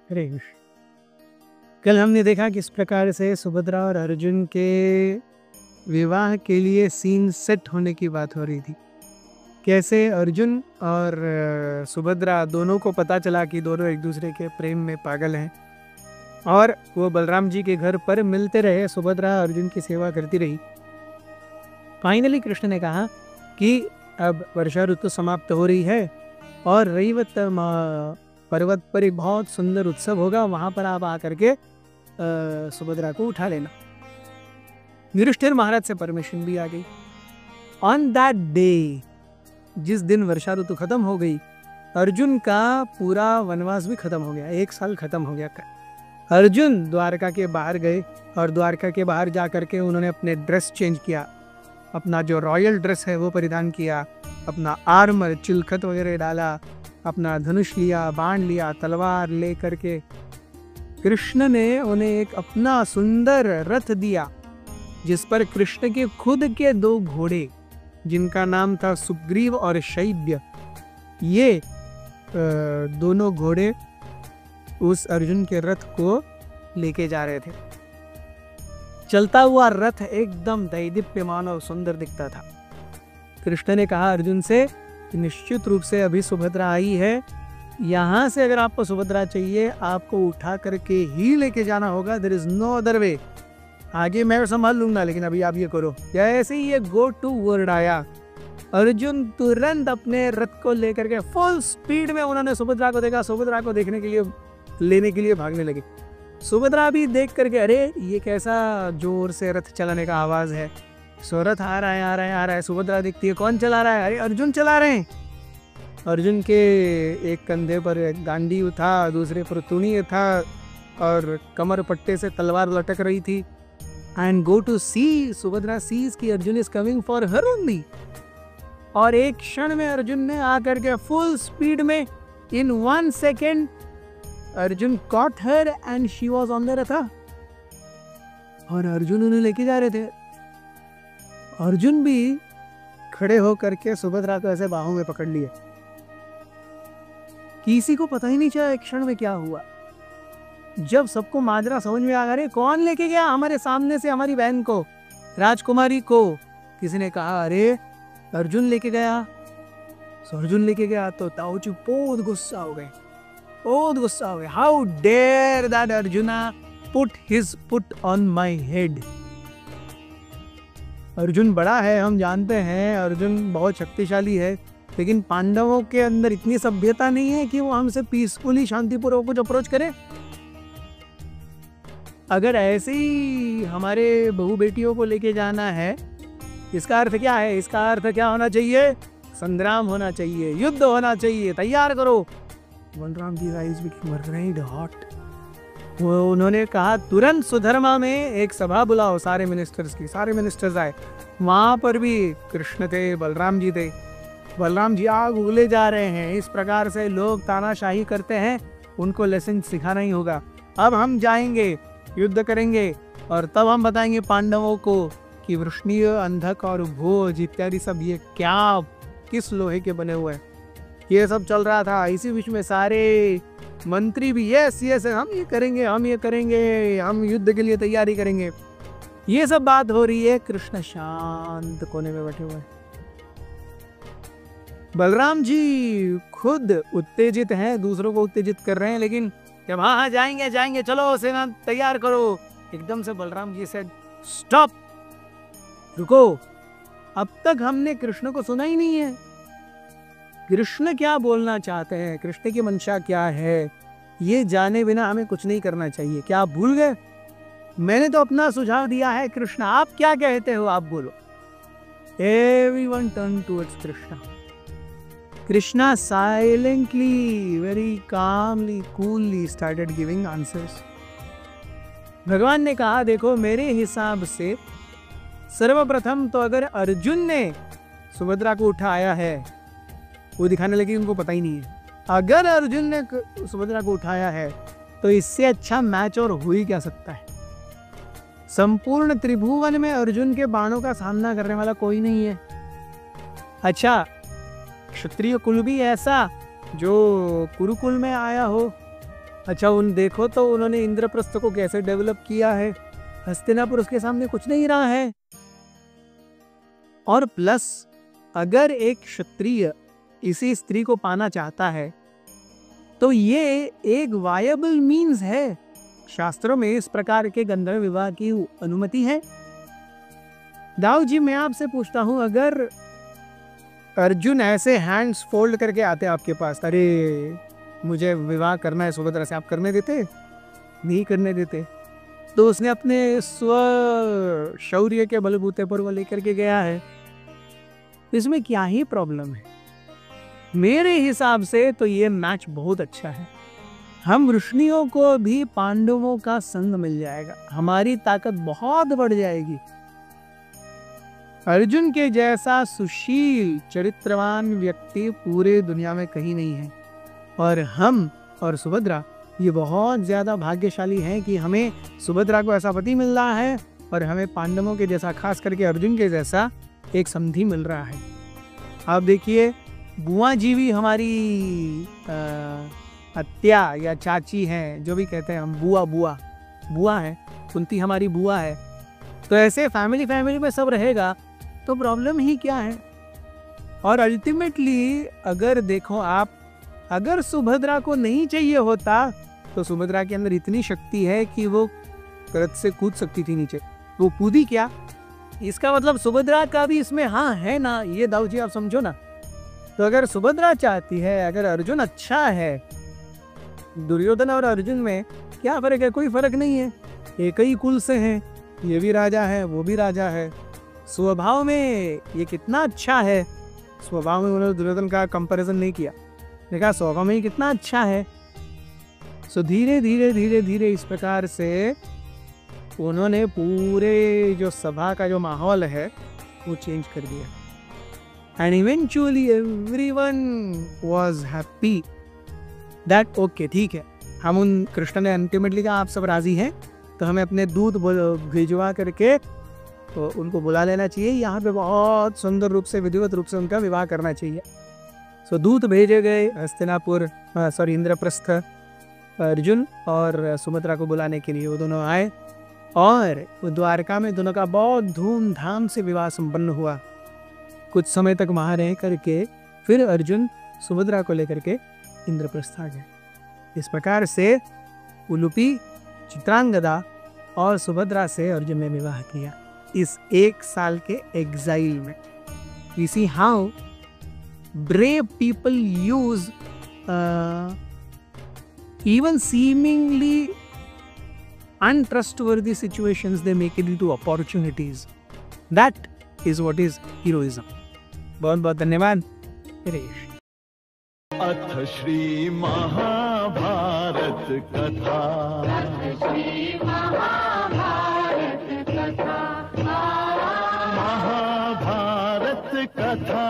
हरे कृष्ण। कल हमने देखा किस प्रकार से सुभद्रा और अर्जुन के विवाह के लिए सीन सेट होने की बात हो रही थी। कैसे अर्जुन और सुभद्रा दोनों को पता चला कि दोनों एक दूसरे के प्रेम में पागल हैं और वो बलराम जी के घर पर मिलते रहे। सुभद्रा अर्जुन की सेवा करती रही। फाइनली कृष्ण ने कहा कि अब वर्षा ऋतु समाप्त हो रही है और रैवत पर्वत पर एक बहुत सुंदर उत्सव होगा, वहां पर आप आकर के सुभद्रा को उठा लेना। युधिष्ठिर महाराज से परमिशन भी आ गई। ऑन दैट डे, जिस दिन वर्षा ऋतु खत्म हो गई, अर्जुन का पूरा वनवास भी खत्म हो गया। 1 साल खत्म हो गया। अर्जुन द्वारका के बाहर गए और द्वारका के बाहर जा करके उन्होंने अपने ड्रेस चेंज किया, अपना जो रॉयल ड्रेस है वो परिधान किया, अपना आर्मर चिलखत वगैरह डाला, अपना धनुष लिया, बाण लिया, तलवार ले करके कृष्ण ने उन्हें एक अपना सुंदर रथ दिया जिस पर कृष्ण के खुद के 2 घोड़े, जिनका नाम था सुग्रीव और शैब्य, ये दोनों घोड़े उस अर्जुन के रथ को लेके जा रहे थे। चलता हुआ रथ एकदम दैदीप्यमान और सुंदर दिखता था। कृष्ण ने कहा अर्जुन से, निश्चित रूप से अभी सुभद्रा आई है, यहाँ से अगर आपको सुभद्रा चाहिए आपको उठा करके ही लेके जाना होगा। There is no other way. आगे मैं संभाल लूंगा, लेकिन अभी आप ये करो। जैसे ही ये गो टू वर्ड आया, अर्जुन तुरंत अपने रथ को लेकर के फुल स्पीड में उन्होंने सुभद्रा को देखा। सुभद्रा को देखने के लिए, लेने के लिए भागने लगे। सुभद्रा भी देख करके, अरे ये कैसा जोर से रथ चलाने का आवाज है। सो रथ आ रहा है, आ रहा है, आ रहा है। सुभद्रा देखती है, कौन चला रहा है? अरे अर्जुन चला रहे हैं। अर्जुन के एक कंधे पर गांडी था, दूसरे पर तुणी था और कमर पट्टे से तलवार लटक रही थी। And go to see, Subhadra sees कि Arjun is coming for her only. और एक क्षण में अर्जुन ने आकर के फुल स्पीड में, इन 1 second, Arjun caught her and she was on the रथा। और अर्जुन उन्हें लेके जा रहे थे। अर्जुन भी खड़े होकर के सुभद्रा को ऐसे बाहों में पकड़ लिए। किसी को पता ही नहीं चला एक क्षण में क्या हुआ। जब सबको माजरा समझ में आ गया, कौन लेके गया हमारे सामने से हमारी बहन को, राजकुमारी को? किसी ने कहा अरे अर्जुन लेके गया। अर्जुन लेके गया तो ताऊजी बहुत गुस्सा हो गए, बहुत गुस्सा हो गए। How dare that Arjuna put his foot on my head. Arjun बड़ा है, हम जानते हैं, अर्जुन बहुत शक्तिशाली है, लेकिन पांडवों के अंदर इतनी सभ्यता नहीं है कि वो हमसे पीसफुली, शांतिपूर्वक कुछ अप्रोच करे। अगर ऐसे ही हमारे बहू बेटियों को लेके जाना है, इसका अर्थ क्या है? इसका अर्थ क्या होना चाहिए? संग्राम होना चाहिए, युद्ध होना चाहिए, तैयार करो। Balram ji eyes became red hot. वो उन्होंने कहा तुरंत सुधर्मा में एक सभा बुलाओ सारे मिनिस्टर्स की। सारे मिनिस्टर्स आए, वहां पर भी कृष्ण थे, बलराम जी थे। बलराम जी आग उगले जा रहे हैं, इस प्रकार से लोग तानाशाही करते हैं, उनको लेसन सिखाना ही होगा। अब हम जाएंगे, युद्ध करेंगे और तब हम बताएंगे पांडवों को कि वृष्णीय, अंधक और भोज इत्यादि सब ये क्या, किस लोहे के बने हुए हैं। ये सब चल रहा था। इसी बीच में सारे मंत्री भी यस यस, हम ये करेंगे, हम ये करेंगे, हम युद्ध के लिए तैयारी करेंगे। ये सब बात हो रही है। कृष्ण शांत कोने में बैठे हुए हैं। बलराम जी खुद उत्तेजित हैं, दूसरों को उत्तेजित कर रहे हैं, लेकिन जब हाँ जाएंगे जाएंगे, चलो सेना तैयार करो, एकदम से बलराम जी से स्टॉप, रुको। अब तक हमने कृष्ण को सुना ही नहीं है। कृष्ण क्या बोलना चाहते हैं, कृष्ण की मंशा क्या है, ये जाने बिना हमें कुछ नहीं करना चाहिए। क्या आप भूल गए? मैंने तो अपना सुझाव दिया है। कृष्ण आप क्या कहते हो, आप बोलो। Everyone turned towards Krishna. Krishna silently, very calmly, coolly started giving answers. भगवान ने कहा देखो, मेरे हिसाब से सर्वप्रथम तो अगर अर्जुन ने सुभद्रा को उठाया है, वो दिखाने लगे उनको पता ही नहीं है। अगर अर्जुन ने सुभद्रा को उठाया है तो इससे अच्छा मैच और हो ही क्या सकता है। संपूर्ण त्रिभुवन में अर्जुन के बाणों का सामना करने वाला कोई नहीं है। अच्छा, क्षत्रिय कुल भी ऐसा जो कुरुकुल में आया हो, अच्छा, उन देखो तो उन्होंने इंद्रप्रस्थ को कैसे डेवलप किया है। हस्तिनापुर उसके सामने कुछ नहीं रहा है। और प्लस अगर एक क्षत्रिय इसी स्त्री को पाना चाहता है तो ये एक वायबल मीन्स है। शास्त्रों में इस प्रकार के गंधर्व विवाह की अनुमति है। दाऊ जी, मैं आपसे पूछता हूं, अगर अर्जुन ऐसे हैंड्स फोल्ड करके आते आपके पास, अरे मुझे विवाह करना है सुभद्रा से, आप करने देते? नहीं करने देते। तो उसने अपने स्व शौर्य के बलबूते पर वो लेकर के गया है, इसमें क्या ही प्रॉब्लम है? मेरे हिसाब से तो ये मैच बहुत अच्छा है। हम ऋषियों को भी पांडवों का संग मिल जाएगा, हमारी ताकत बहुत बढ़ जाएगी। अर्जुन के जैसा सुशील चरित्रवान व्यक्ति पूरे दुनिया में कहीं नहीं है। और हम और सुभद्रा ये बहुत ज्यादा भाग्यशाली हैं कि हमें सुभद्रा को ऐसा पति मिल रहा है और हमें पांडवों के जैसा, खास करके अर्जुन के जैसा एक समधी मिल रहा है। आप देखिए, बुआ जी भी हमारी अत्या या चाची हैं, जो भी कहते हैं हम, बुआ है, कुंती हमारी बुआ है। तो ऐसे फैमिली में सब रहेगा तो प्रॉब्लम ही क्या है। और अल्टीमेटली अगर देखो आप, अगर सुभद्रा को नहीं चाहिए होता तो सुभद्रा के अंदर इतनी शक्ति है कि वो करत से कूद सकती थी नीचे, वो कूदी क्या? इसका मतलब सुभद्रा का भी इसमें हाँ है ना, ये दाऊ जी आप समझो ना। तो अगर सुभद्रा चाहती है, अगर अर्जुन अच्छा है, दुर्योधन और अर्जुन में क्या फर्क है? कोई फर्क नहीं है, एक ही कुल से हैं, ये भी राजा है वो भी राजा है। स्वभाव में ये कितना अच्छा है, स्वभाव में उन्होंने दुर्योधन का कंपैरिजन नहीं किया, देखा स्वभाव में कितना अच्छा है। सो धीरे धीरे इस प्रकार से उन्होंने पूरे जो सभा का जो माहौल है वो चेंज कर दिया। And eventually everyone was happy that okay, ठीक है, हम उन कृष्ण ने अल्टीमेटली कहा आप सब राजी हैं तो हमें अपने दूत भिजवा करके तो उनको बुला लेना चाहिए, यहाँ पे बहुत सुंदर रूप से, विधिवत रूप से उनका विवाह करना चाहिए। सो दूत भेजे गए हस्तिनापुर, इंद्रप्रस्थ, अर्जुन और सुभद्रा को बुलाने के लिए। वो दोनों आए और द्वारका में दोनों का बहुत धूमधाम से विवाह संपन्न हुआ। कुछ समय तक वहां रह करके फिर अर्जुन सुभद्रा को लेकर के इंद्रप्रस्थ आ गए। इस प्रकार से उलूपी, चित्रांगदा और सुभद्रा से अर्जुन ने विवाह किया इस 1 साल के एग्जाइल में। We see how brave people use even seemingly untrustworthy situations, they make it into opportunities. That is what is heroism. बहुत बहुत धन्यवाद। अथ श्री महाभारत कथा। महाभारत कथा